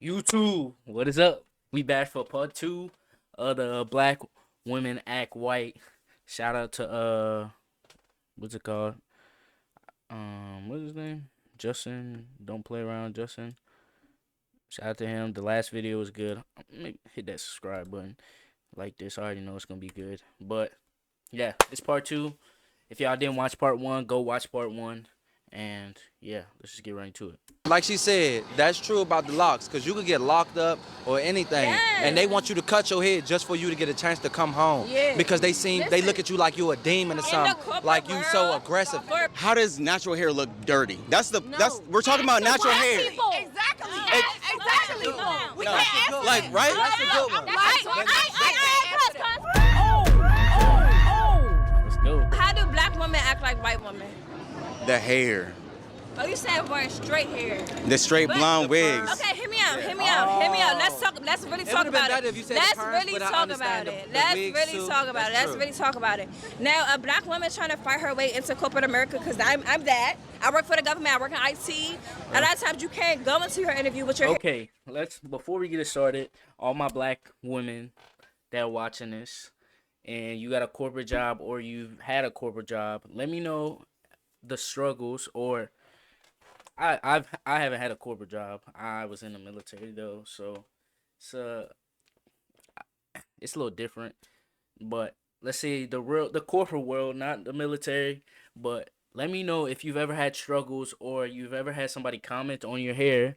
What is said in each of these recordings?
YouTube, what is up? We back for part two of the Black Women Act White. Shout out to what's it called? What's his name? Justin. Don't play around, Justin. Shout out to him. The last video was good. Maybe hit that subscribe button. Like this, I already know it's gonna be good. But yeah, it's part two. If y'all didn't watch part one, go watch part one. And yeah, let's just get right into it. Like she said, that's true about the locks, because you could get locked up or anything, and they want you to cut your head just for you to get a chance to come home. Yeah. Because they look at you like you a demon or something, like you so aggressive. How does natural hair look dirty? That's we're talking about Ask the natural white hair. people. Exactly. Exactly. We No. can't answer Like, that. right? That's a good one. Let's go. How do black women act like white women? The hair, Oh, you said wearing straight hair. the straight blonde wigs. Okay, hear me out. Hear me out. Let's talk. Let's really talk would've been about better it. if you said Let's perms, really but I talk understand about it. the Let's wigs really too. talk about it. That's Let's true. really talk about it. Now, a black woman trying to fight her way into corporate America, because I'm that. I work for the government. I work in IT. A lot of times you can't go into your interview with your hair. Okay, before we get it started, all my black women that are watching this, and you got a corporate job or you've had a corporate job, let me know the struggles. Or I haven't had a corporate job. I was in the military though, so it's it's a little different. But let's say the corporate world, not the military. But let me know if you've ever had struggles or you've ever had somebody comment on your hair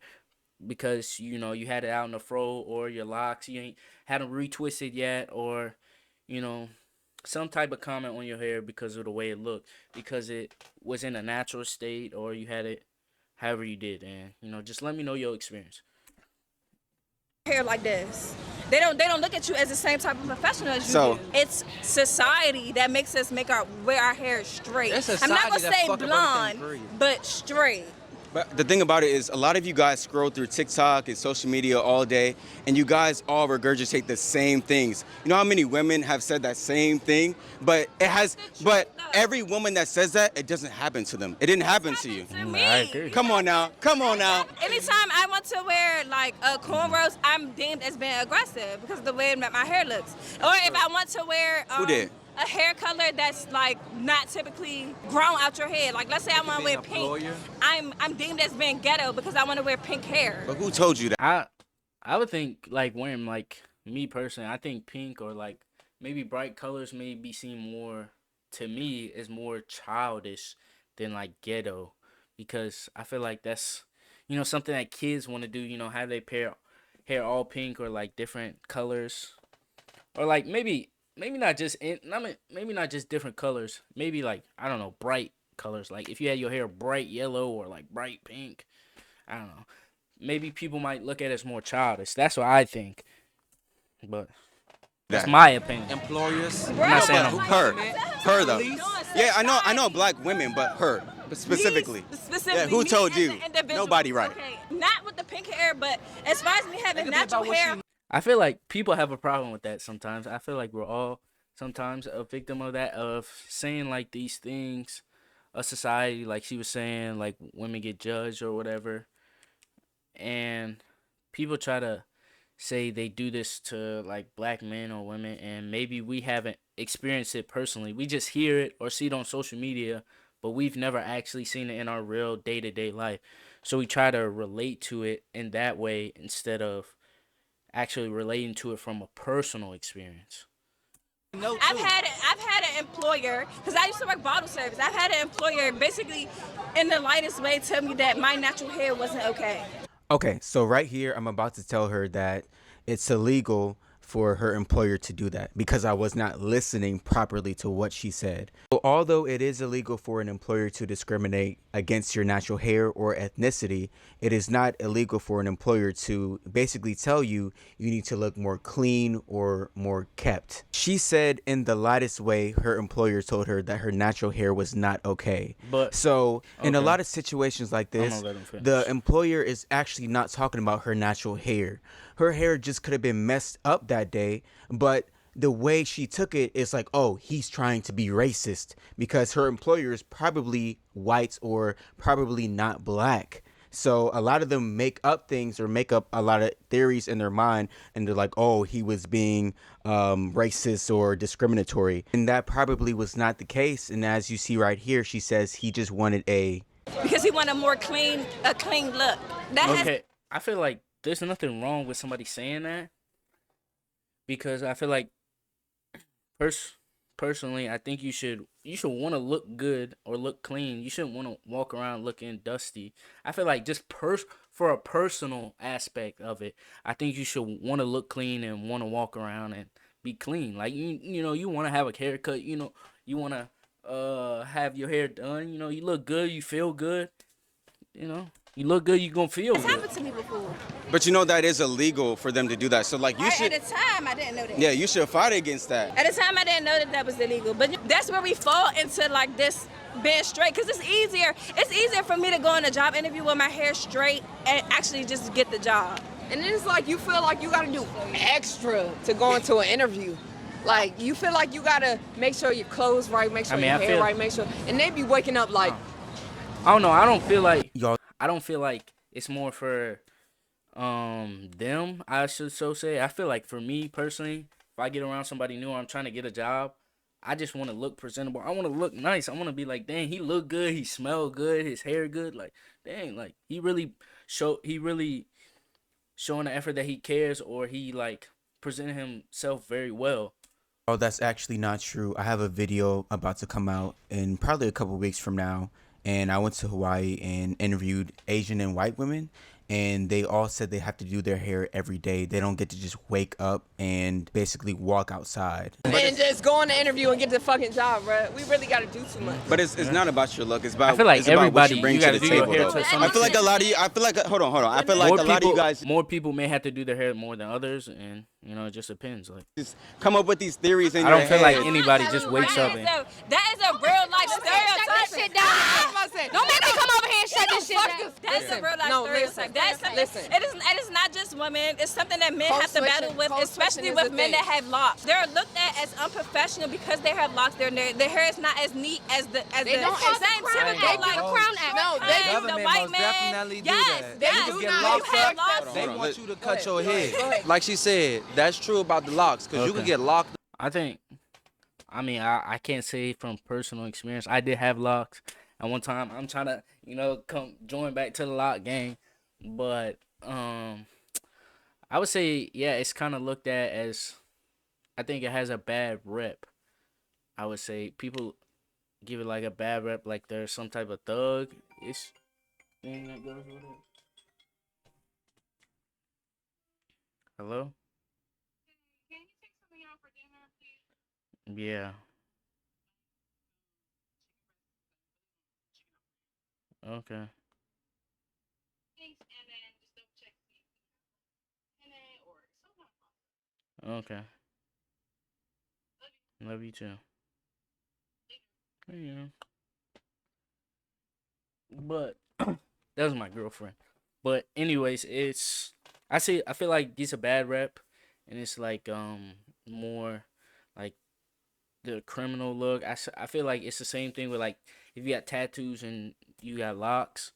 because you had it out in the fro, or your locks you ain't had them retwisted yet, or you know some type of comment on your hair because of the way it looked, because it was in a natural state, or you had it however you did. And just let me know your experience. Hair like this. They don't look at you as the same type of professional as you So- do. It's society that makes us wear our hair straight. It's I'm not gonna society that say fuck up blonde, everything for you. but straight. But the thing about it is, a lot of you guys scroll through TikTok and social media all day, and you guys all regurgitate the same things. You know how many women have said that same thing? But every woman that says that, it doesn't happen to them. It didn't happen to you. To me. I agree. Come on now. Anytime I want to wear like cornrows, I'm deemed as being aggressive because of the way that my hair looks. Or if I want to wear Who did? a hair color that's like not typically grown out your head. Like let's say I want to being wear a pink. lawyer. I'm deemed as being ghetto because I want to wear pink hair. But who told you that? I would think, like, wearing, like, me personally, I think pink or like maybe bright colors may be seen more, to me, is more childish than like ghetto, because I feel like that's something that kids want to do, have their hair all pink or like different colors, or like maybe not just maybe not just different colors, maybe like, I don't know, bright colors. Like if you had your hair bright yellow or like bright pink, I don't know, maybe people might look at it as more childish. That's what I think, but that's That. my opinion. Employers. I'm not saying But I'm- her though. Police? Yeah, I know black women, but her specifically. Yeah, who me told as you? an individual. Nobody, right? Okay, not with the pink hair, but as far as me having It could be natural about what hair, she- I feel like people have a problem with that sometimes. I feel like we're all sometimes a victim of that, of saying like these things, a society, like she was saying, like women get judged or whatever, and people try to say they do this to like black men or women, and maybe we haven't experienced it personally. We just hear it or see it on social media, but we've never actually seen it in our real day-to-day life. So we try to relate to it in that way instead of actually relating to it from a personal experience. No, I've too. had an employer, because I used to work bottle service. I've had an employer basically in the lightest way tell me that my natural hair wasn't okay. Okay, so right here, I'm about to tell her that it's illegal for her employer to do that because I was not listening properly to what she said. So although it is illegal for an employer to discriminate against your natural hair or ethnicity, it is not illegal for an employer to basically tell you you need to look more clean or more kept. She said in the lightest way her employer told her that her natural hair was not okay. But So in a okay. lot of situations like I'm this, gonna let him finish. the employer is actually not talking about her natural hair. Her hair just could have been messed up that day, but the way she took it is like, oh, he's trying to be racist because her employer is probably white or probably not black. So a lot of them make up things or make up a lot of theories in their mind, and they're like, oh, he was being racist or discriminatory. And that probably was not the case. And as you see right here, she says he just wanted because he wanted a clean look. Okay, I feel like there's nothing wrong with somebody saying that, because I feel like personally, I think you should want to look good or look clean. You shouldn't want to walk around looking dusty. I feel like just for a personal aspect of it, I think you should want to look clean and want to walk around and be clean. Like you want to have a haircut. You want to have your hair done. You look good. You feel good. You look good. You gonna feel It's good. happened to me before. But that is illegal for them to do that. So like you should. At the time, I didn't know that. Yeah, you should fight against that. At the time, I didn't know that was illegal. But that's where we fall into like this being straight, because it's easier. It's easier for me to go on a job interview with my hair straight and actually just get the job. And then it's like you feel like you gotta do extra to go into an interview. Like you feel like you gotta make sure your clothes right, make sure your hair right, make sure. And they be waking up like. I don't know. I don't feel like Y'all- I don't feel like it's more for them, I should so say. I feel like for me personally, if I get around somebody new or I'm trying to get a job, I just want to look presentable. I want to look nice. I want to be like, dang, he look good, he smell good, his hair good. Like, dang, like he really showing the effort that he cares, or he like presented himself very well. Oh, that's actually not true. I have a video about to come out in probably a couple weeks from now. And I went to Hawaii and interviewed Asian and white women, and they all said they have to do their hair every day. They don't get to just wake up and basically walk outside. And just go on the interview and get the fucking job, bro. We really gotta do too much. But it's not about your look. It's about. I feel like it's about what everybody, you bring you to gotta the do your table. hair Though. to some I feel like a extent. lot of you. I feel like hold on. I feel like a lot of you guys More people may have to do their hair more than others, and it just depends. Like, just come up with these theories in I your don't feel head. like anybody just wakes up and. That is a real life stereotype. Don't make me come over here and shut this shit down. That's a real life stereotype. That's something. Listen. It is not just women. It's something that men have to battle with, Code especially switching is with a men thing. that have locks. They're looked at as unprofessional because they have locks. Their hair is not as neat as the They don't have the same crown. typical They like do the crown act. No, they the Government white most man. definitely do Yes, that. yes. You do get not locked have up, locks. they Hold on, want you to cut Go your ahead. head. Like she said, that's true about the locks, because you Okay. can get locked I think, I can't say from personal experience. I did have locks at one time. I'm trying to, come join back to the lock game, but I would say, yeah, it's kind of looked at as, I think it has a bad rep. I would say people give it like a bad rep, like there's some type of thug-ish thing that goes with it. Hello? Yeah. Okay. Okay. Love you too. Yeah. But that was my girlfriend. But anyways, I feel like these a bad rep, and it's like more like the criminal look. I feel like it's the same thing with like if you got tattoos and you got locks.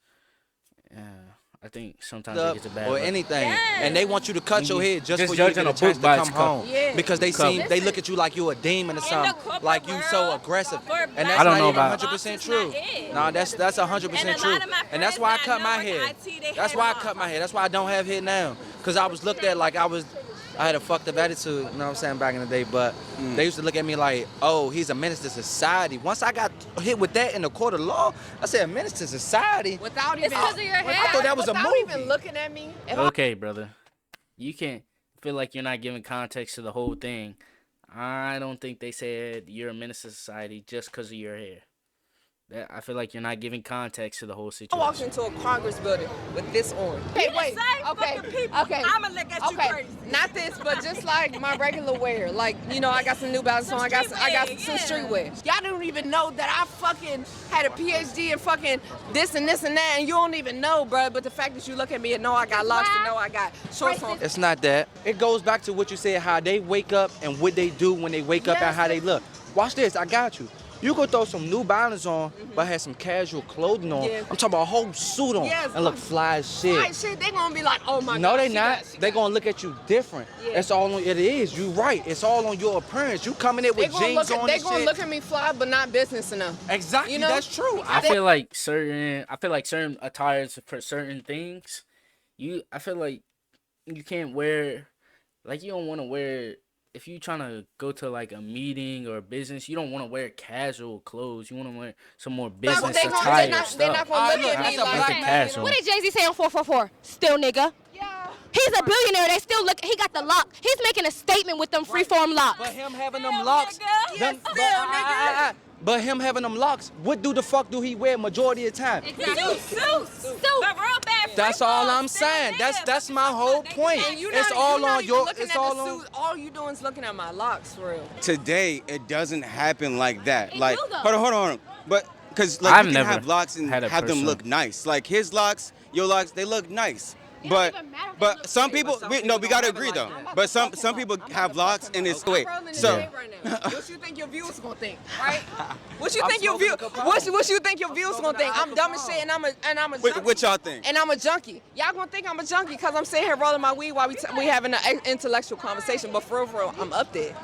I think sometimes it up gets a bad or rep. anything, Yes. and they want you to cut your head just Just for you to judging get a a book chance to by come its cover. home, Yeah. because they Listen. look at you like you a demon or In the something, corporate like you so world, aggressive, for and black that's I don't not know even about- 100% Locks true. is not it. Nah, that's 100% And a true, lot of my and that's friends why I that I cut know my work in hair. IT, they That's had why I locks. cut my hair. That's why I don't have hair now, because I was looked at like I had a fucked up attitude, you know what I'm saying, back in the day, but they used to look at me like, oh, he's a menace to society. Once I got hit with that in the court of law, I said, a menace to society? Without even. because of your hair. I thought that was a Without movie. even looking at me. If I Okay, brother. You can't feel like you're not giving context to the whole thing. I don't think they said you're a menace to society just because of your hair. I feel like you're not giving context to the whole I walked situation. into a Congress building with this on. Okay, wait. Same Okay. fucking people. Okay. I'ma look at you Okay. crazy. Not this, but just like my regular wear. Like, I got some New Balance on. I got some streetwear, streetwear. Y'all don't even know that I fucking had a PhD in fucking this and this and that, and you don't even know, bruh. But the fact that you look at me and know I got locks and know I got shorts on. It's not that. It goes back to what you said, how they wake up and what they do when they wake up and Yes, how they look. Watch this, I got you. You could throw some New Balance on, but have some casual clothing on. Yeah. I'm talking about a whole suit on Yes. and look fly as shit. Like shit, they gonna be like, oh my No, god. they not. They gonna look at you different. Yeah. That's all on it is. You right. It's all on your appearance. You coming in with jeans on They and gonna shit. look at me fly, but not business enough. Exactly. You know? That's true. I feel like certain attires for certain things, I feel like you can't wear, like you don't want to wear, if you trying to go to like a meeting or a business, you don't want to wear casual clothes. You want to wear some more business They're attire not stuff. gonna look at That's me a like black Nothing man. casual. What did Jay-Z say on 444? Still nigga. Yeah. He's a billionaire. They still look. He got the lock. He's making a statement with them freeform locks. But him having them locks, nigga. them- Yes, but, but him having them locks, what do the fuck do he wear majority of the time? Suits. But real bad That's free all falls, I'm saying. nigga. That's my whole point. And you It's not, all you not on even your. looking It's at all the on. suit. All you doing is looking at my locks, for real. Today, it doesn't happen like that. It Like, do, though. hold on. But, because, like, I've you can never have locks and had a have them person- look nice. Like, his locks, your locks, they look nice. It But, don't even matter if they but look some good. people, But some we people gotta don't have it agree, like though. that. But some people have locks and it's, wait, I'm rolling so, in the shade right now. What you think your viewers gonna think, right? What you I'm think your smoking view? a Capone. What you think your viewers gonna think? I'm dumb as shit and I'm a junkie. what y'all think? And I'm a junkie. Y'all gonna think I'm a junkie because I'm sitting here rolling my weed while we having an intellectual conversation. But for real, I'm up there.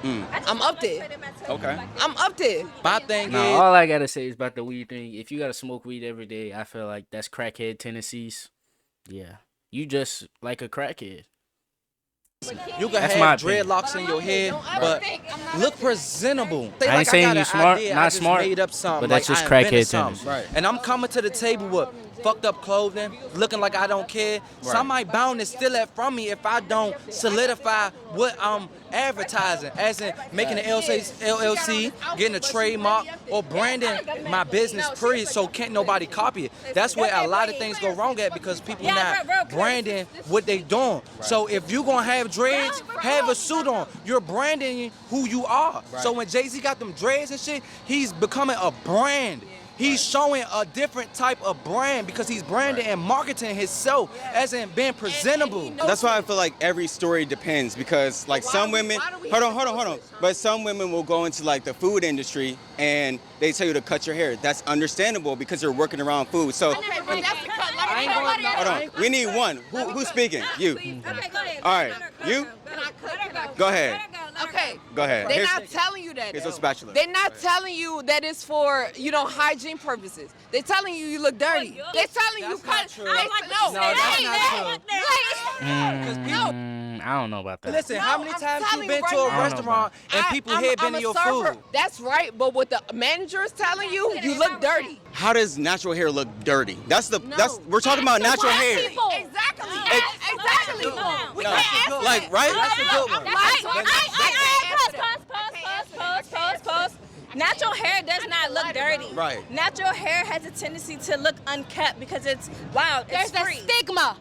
I'm up there. Okay. I'm up there. My thing No, is. all I gotta say is about the weed thing. If you gotta smoke weed every day, I feel like that's crackhead tendencies. Yeah, you just like a crackhead. You can That's my have opinion. dreadlocks in your head, Don't ever but think I'm not look up presentable. I ain't saying got you an smart, idea, not I just smart, made up something. but that's like just I invented crackhead something. tendency. And I'm coming to the table with fucked up clothing, looking like I don't care. Somebody bound to steal that from me if I don't solidify what I'm advertising, as in making an LLC, getting a trademark, or branding my business. Period. So can't nobody copy it. That's where a lot of things go wrong at because people not branding what they doing. So if you gonna have dreads, have a suit on. You're branding who you are. So when Jay-Z got them dreads and shit, he's becoming a brand. He's showing a different type of brand because he's branding and marketing himself as in being presentable. That's why I feel like every story depends because like some women, hold on. But some women will go into like the food industry and they tell you to cut your hair. That's understandable because you're working around food. So Okay, but that's because I ain't gonna- hold on, we need one. Who's speaking? You. Okay, go ahead. All right, you? Go ahead. Okay. Go ahead. They're Here's- not telling you that. here's though. a spatula. They're not telling you that it's for, hygiene purposes. They're telling you look dirty. They're telling you That's cut. not true. They, No, that's not I don't know about that. Listen, No, how many I'm times you telling been you to right a now. restaurant and people here been I'm in a your server. food? That's right, but what the manager is telling you, you look dirty. How does natural hair look dirty? That's No. we're talking about natural hair. Exactly. Exactly. We No, can't answer like, that. right? That's a good one. Pause. Natural hair does not look dirty. Right. Natural hair has a tendency to look unkept because it's wild. It's There's a free. stigma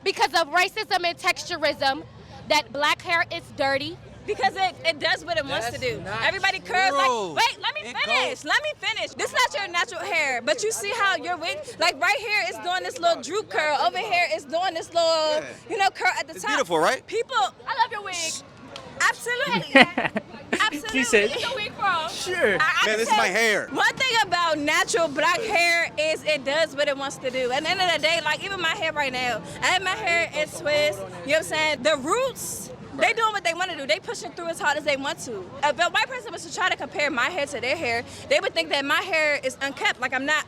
because of racism and texturism that black hair is dirty. Because it does what it wants to That's do. not Everybody curls true. like, wait, let me It finish. goes- Let me finish. This is not your natural hair, but you see how your wig, like right here is doing this little droop curl. Over here is doing this little, curl at the It's top. beautiful, right? People, I love your wig. absolutely. Absolutely. He said, Where's your wig from? sure. I Man, this is tell my you, hair. One thing about natural black hair is it does what it wants to do. At the end of the day, like even my hair right now, I have my hair in twists. You know what I'm saying? The roots, they doing what they want to do. They pushing through as hard as they want to. If a white person was to try to compare my hair to their hair, they would think that my hair is unkept. Like I'm not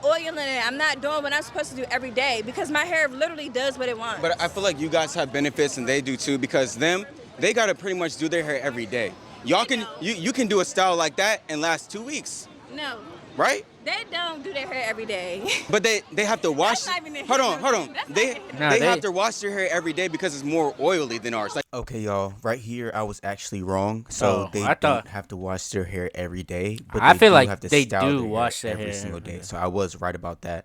oiling it. I'm not doing what I'm supposed to do every day because my hair literally does what it wants. But I feel like you guys have benefits and they do too because they gotta pretty much do their hair every day. Y'all can you can do a style like that and last 2 weeks, No, right? they don't do their hair every day. But they have to wash. That's not even Hold on. That's not They even- Nah, they they- have to wash their hair every day because it's more oily than ours. Like Okay, y'all. Right here, I was actually wrong. So Oh, they I thought- don't have to wash their hair every day, but I they feel do like have to they style do their wash hair their every hair single every day. day. So I was right about that.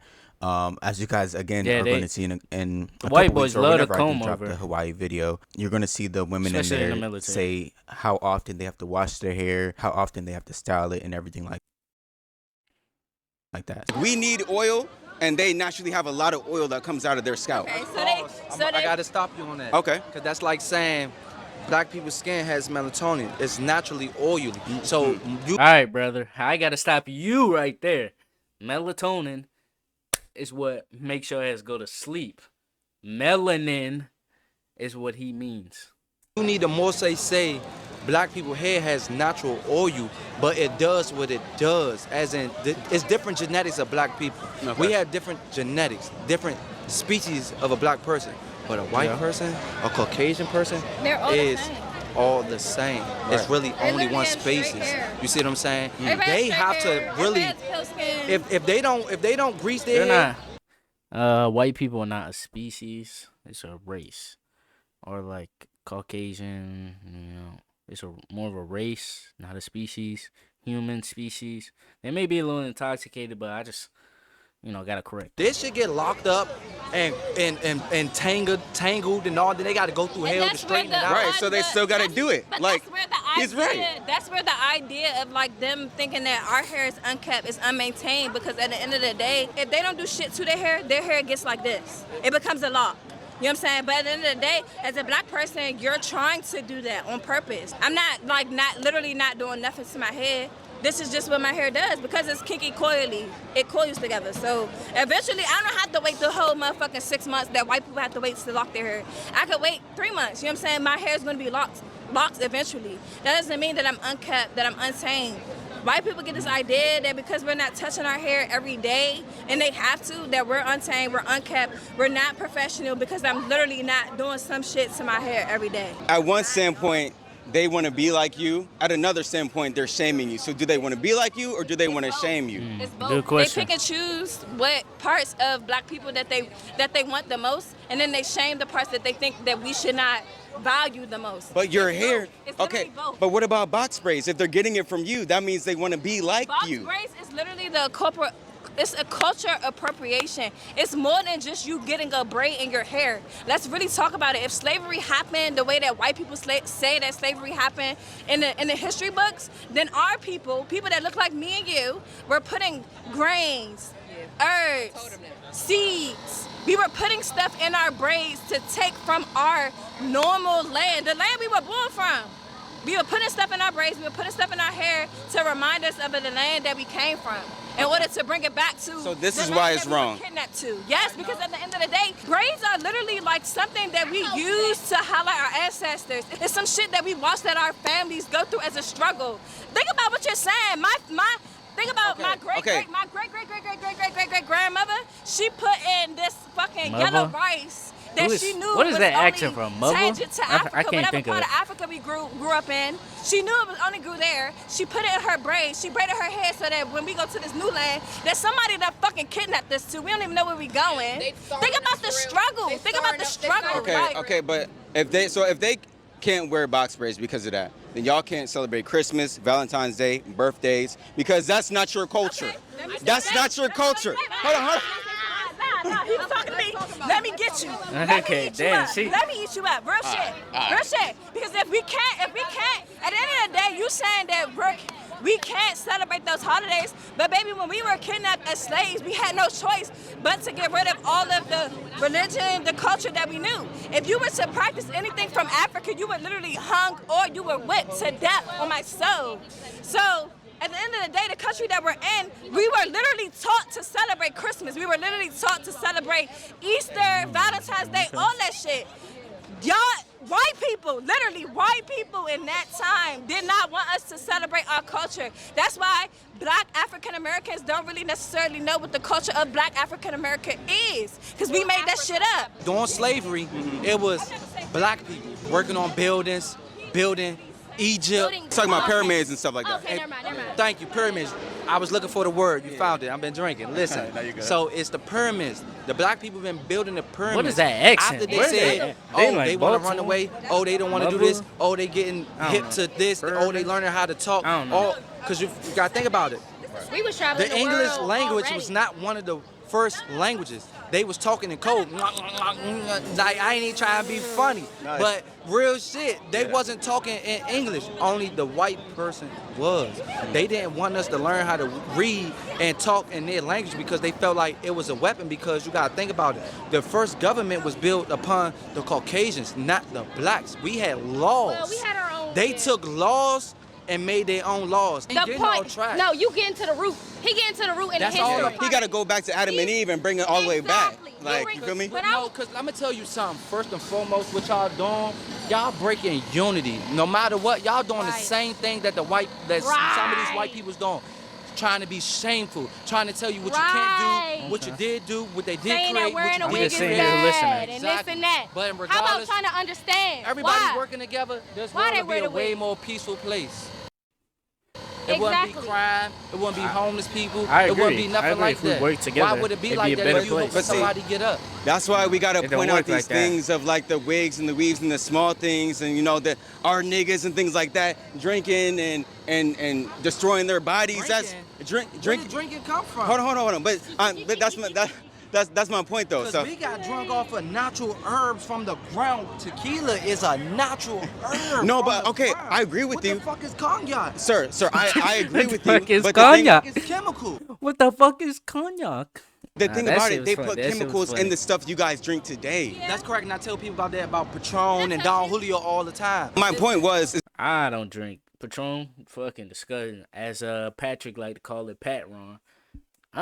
As you guys again Yeah, are they- going to see in a white couple boys weeks or love to whenever I do comb drop over. the Hawaii video, you're going to see the women Especially in the in there military. say how often they have to wash their hair, how often they have to style it, and everything like that. we need oil, and they naturally have a lot of oil that comes out of their scalp. Okay, I gotta stop you on that. Okay. Because that's like saying black people's skin has melatonin. It's naturally oily. So you All right, brother. I gotta stop you right there. Melatonin is what makes your ass go to sleep. Melanin is what he means. need to more say black people hair has natural oil, but it does what it does. As in, it's different genetics of black people. Okay. We have different genetics, different species of a black person. But a white person, a Caucasian person, They're all the is same. all the same. It's really They only literally one have straight species. hair. You see what I'm saying? Everybody They has have straight to hair, really, everybody has pale skin. if they don't grease their They're hair, not. White people are not a species. It's a race. Or like Caucasian, it's more of a race, not a species. Human species. They may be a little intoxicated, but I just, gotta correct. they should get locked up and tangled and all. Then they got to go through And hell to that's where straighten it the- out. Right, so they still gotta do it. But Like, that's where the he's right. That's where the idea of like them thinking that our hair is unkept is unmaintained, because at the end of the day, if they don't do shit to their hair gets like this. It becomes a lock. You know what I'm saying? But at the end of the day, as a black person, you're trying to do that on purpose. I'm not literally not doing nothing to my head. This is just what my hair does because it's kinky coily. It coils together. So eventually, I don't have to wait the whole motherfucking 6 months that white people have to wait to lock their hair. I could wait 3 months. You know what I'm saying? My hair is going to be locked eventually. That doesn't mean that I'm unkept, that I'm untamed. White people get this idea that because we're not touching our hair every day, and they have to, that we're untamed, we're unkept, we're not professional because I'm literally not doing some shit to my hair every day. at one standpoint, they want to be like you. At another standpoint, they're shaming you. So do they want to be like you or do they want to shame you? It's both. Good question. They pick and choose what parts of black people that they want the most, and then they shame the parts that they think that we should not value the most. But your It's hair, both. It's okay. literally both. But what about box braids? If they're getting it from you, that means they want to be like Box you. braids is literally it's a culture appropriation. It's more than just you getting a braid in your hair. Let's really talk about it. If slavery happened the way that white people say that slavery happened in the history books, then our people that look like me and you, were putting grains, herbs, seeds. We were putting stuff in our braids to take from our normal land, the land we were born from. We were putting stuff in our braids, we were putting stuff in our hair to remind us of the land that we came from, in order to bring it back to. So this the is land why that it's we were wrong. Kidnapped to. Yes, because at the end of the day, braids are literally like something that we use to highlight our ancestors. It's some shit that we watched that our families go through as a struggle. Think about what you're saying. Think about my great great grandmother. She put in this fucking Mother? yellow rice that Who is- she knew what is was that only accent from? Mother? tangent to I Africa, can't whatever think of part it. of Africa we grew up in. She knew it was only grew there. She put it in her braids. She braided her hair so that when we go to this new land, there's somebody that fucking kidnapped us too. We don't even know where we going. Think about the struggle. Think about the struggle. Okay, Like, okay, but if they can't wear box braids because of that, then y'all can't celebrate Christmas, Valentine's Day, birthdays, because that's not your culture. That's not your culture. Hold on. Nah, he was talking to me. Let me get you. Let me Okay, eat you damn, up. see. Let me eat you up. Real shit. Real shit. Because if we can't, at the end of the day, you saying that we can't celebrate those holidays. But baby, when we were kidnapped as slaves, we had no choice but to get rid of all of the religion, the culture that we knew. If you were to practice anything from Africa, you were literally hung or you were whipped to death on my soul. So at the end of the day, the country that we're in, we were literally taught to celebrate Christmas. We were literally taught to celebrate Easter, Valentine's Day, all that shit. Y'all, white people, literally white people in that time did not want us to celebrate our culture. That's why black African Americans don't really necessarily know what the culture of black African America is, because we made that shit up. During slavery, it was black people working on building Egypt. Talking about pyramids and stuff like that. Okay, never mind. Thank you, pyramids. I was looking for the word. You found it. I've been drinking. Listen. So it's the pyramids. The black people been building the pyramids. What is that accent? After they Where said, they- oh, they like they want to run Baltimore? away. Oh, they don't want to do Mother? this. Oh, they getting I don't hip know. to this. Oh, they learning how to talk. I don't know. Because you got to think about it. We was traveling The English world language already. was not one of the first languages. they was talking in code. Like, I ain't even trying to be funny. Nice. But real shit, they wasn't talking in English. Only the white person was. They didn't want us to learn how to read and talk in their language because they felt like it was a weapon, because you gotta think about it. The first government was built upon the Caucasians, not the blacks. We had laws. Well, we had our own. They took laws and made their own laws. The point. No, you get into the root. He get into the root in That's the all history. the- He got to go back to Adam and Eve and bring it all the way back. Exactly. Like, you feel me? But No, because I'm going to tell you something. First and foremost, what y'all doing, y'all breaking unity. No matter what, y'all doing the Right. same thing that some of these Right. white people's doing. Trying to be shameful, trying to tell you what you Right. can't do, what you did do, what they did Saying create, that wearing a what you wig did is sitting create. here bad listening. and this Exactly. and that. But How about regardless, trying to understand? Everybody Why? working together, this Why world they would wear be a the way wig? more peaceful place. It wouldn't be Exactly. crime. It wouldn't be homeless people. I It wouldn't agree. be I nothing agree. like If we that. work together, Why would it be it'd like be a that better if you hope place. for somebody to get up? That's why we gotta It don't point out work these like that. things of like the wigs and the weaves and the small things, and you know that our niggas and things like that drinking and destroying their bodies. That's Where drink. did drinking come from? Hold on. But that's my point though. Because So we got drunk off of natural herbs from the ground. Tequila is a natural herb. No, from but the okay, ground. I agree with you. What the fuck is cognac? sir, I agree with you. fuck is But the thing, cognac? It's chemical. What the fuck is cognac? the Nah, thing that about shit it, was they funny. put That shit was chemicals in funny. the stuff you guys drink today. That's correct, and I tell people about that about Patron and Don Julio all the time. My point was, I don't drink Patron. Fucking disgusting. As Patrick like to call it, Pat Ron. I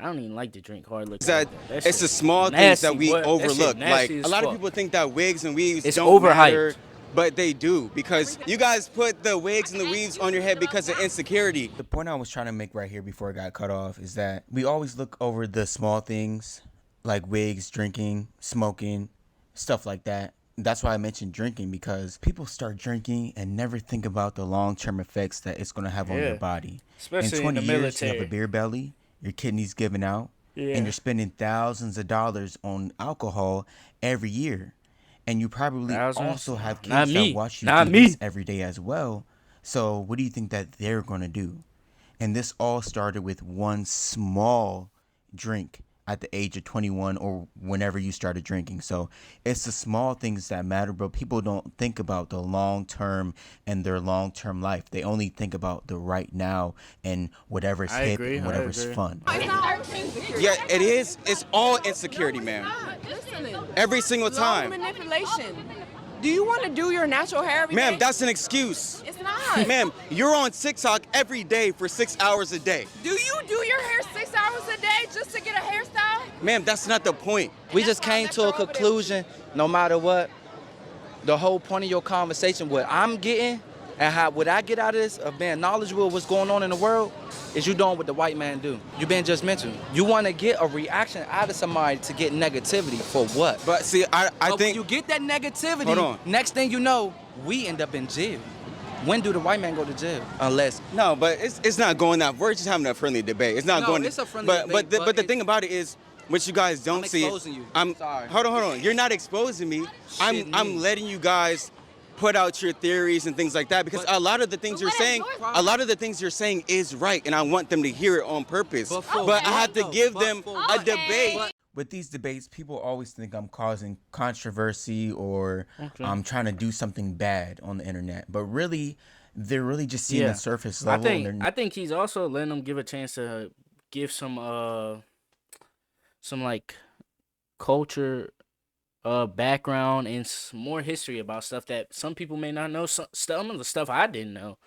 don't even like to drink hard liquor. is that That it's shit the small things nasty, that we boy. That shit overlook. Like nasty as a lot of fuck. people think that wigs and weaves It's don't overhyped. matter, but they do, because you guys put the wigs and the weaves on your head because of insecurity. The point I was trying to make right here before I got cut off is that we always look over the small things like wigs, drinking, smoking, stuff like that. That's why I mentioned drinking, because people start drinking and never think about the long-term effects that it's going to have on Yeah. your body. Especially in 20 in the years, you have military. a beer belly, your kidneys giving out, Yeah. and you're spending thousands of dollars on alcohol every year. And you probably Thousands? also have kids Not me. that watch you Not do me. this every day as well. So what do you think that they're going to do? And this all started with one small drink at the age of 21 or whenever you started drinking. So it's the small things that matter, but people don't think about the long term and their long term life. They only think about the right now and whatever's I hip agree, and I whatever's agree. fun. Yeah, it is. It's all insecurity, man. Every single Low time. manipulation. Do you want to do your natural hair every day? Ma'am, that's an excuse. It's not. Ma'am, you're on TikTok every day for 6 hours a day. Do you do your hair 6 hours a day just to get a hairstyle? Ma'am, that's not the point. We just came to a conclusion, no matter what, the whole point of your conversation, what I'm getting and what I get out of this, of being knowledgeable of what's going on in the world, is you doing what the white man do. You being judgmental. You want to get a reaction out of somebody to get negativity for what? But see, I But when think you get that negativity, Hold on. next thing you know, we end up in jail. When do the white man go to jail? Unless no, but it's not going that. We're just having a friendly debate. It's not No, going. it's a friendly but debate, but but the it- thing about it is, what you guys don't I'm see. exposing you. I'm Sorry. Hold on. You're not exposing me. Shit, I'm me. letting you guys put out your theories and things like that, because But- a lot of the things But you're what is saying, your a lot of the things you're saying is right, and I want them to hear it on purpose. But for But I what have to though? give But them for a what? debate. Okay. With these debates, people always think I'm causing controversy or I'm trying to do something bad on the internet. But really, they're really just seeing the surface level. and I think he's also letting them give a chance to give some like culture background and more history about stuff that some people may not know. Some of the stuff I didn't know.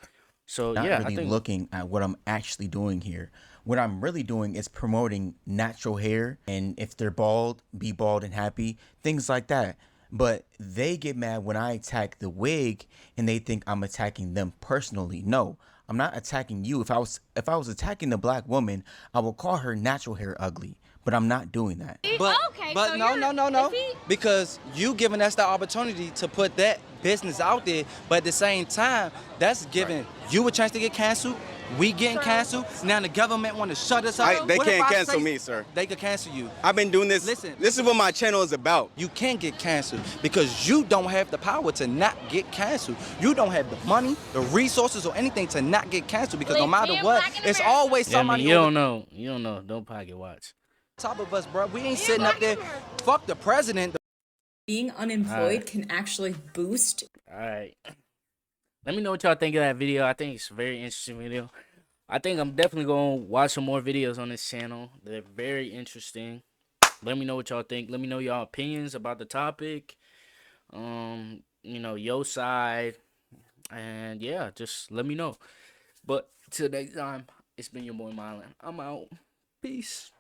So not yeah, really I think looking at what I'm actually doing here. What I'm really doing is promoting natural hair, and if they're bald, be bald and happy, things like that. But they get mad when I attack the wig, and they think I'm attacking them personally. No, I'm not attacking you. If I was attacking the black woman, I will call her natural hair ugly. But I'm not doing that. But, Okay, but so no, you're- no. if he- Because you giving us the opportunity to put that business out there, but at the same time, that's giving you a chance to get canceled. We getting canceled. Now the government want to shut us up. They What if can't I cancel say- me, sir. They could cancel you. I've been doing this. Listen. This is what my channel is about. You can't get canceled because you don't have the power to not get canceled. You don't have the money, the resources, or anything to not get canceled, because no Believe matter being what, black in it's America. always yeah, I mean, somebody. you don't know. Don't pocket watch. Top of us, bro. We ain't sitting up there. Fuck the president. Being unemployed can actually boost. All right. Let me know what y'all think of that video. I think it's a very interesting video. I think I'm definitely going to watch some more videos on this channel. They're very interesting. Let me know what y'all think. Let me know y'all opinions about the topic. You know, your side. And yeah, just let me know. But till next time, it's been your boy Mylan. I'm out. Peace.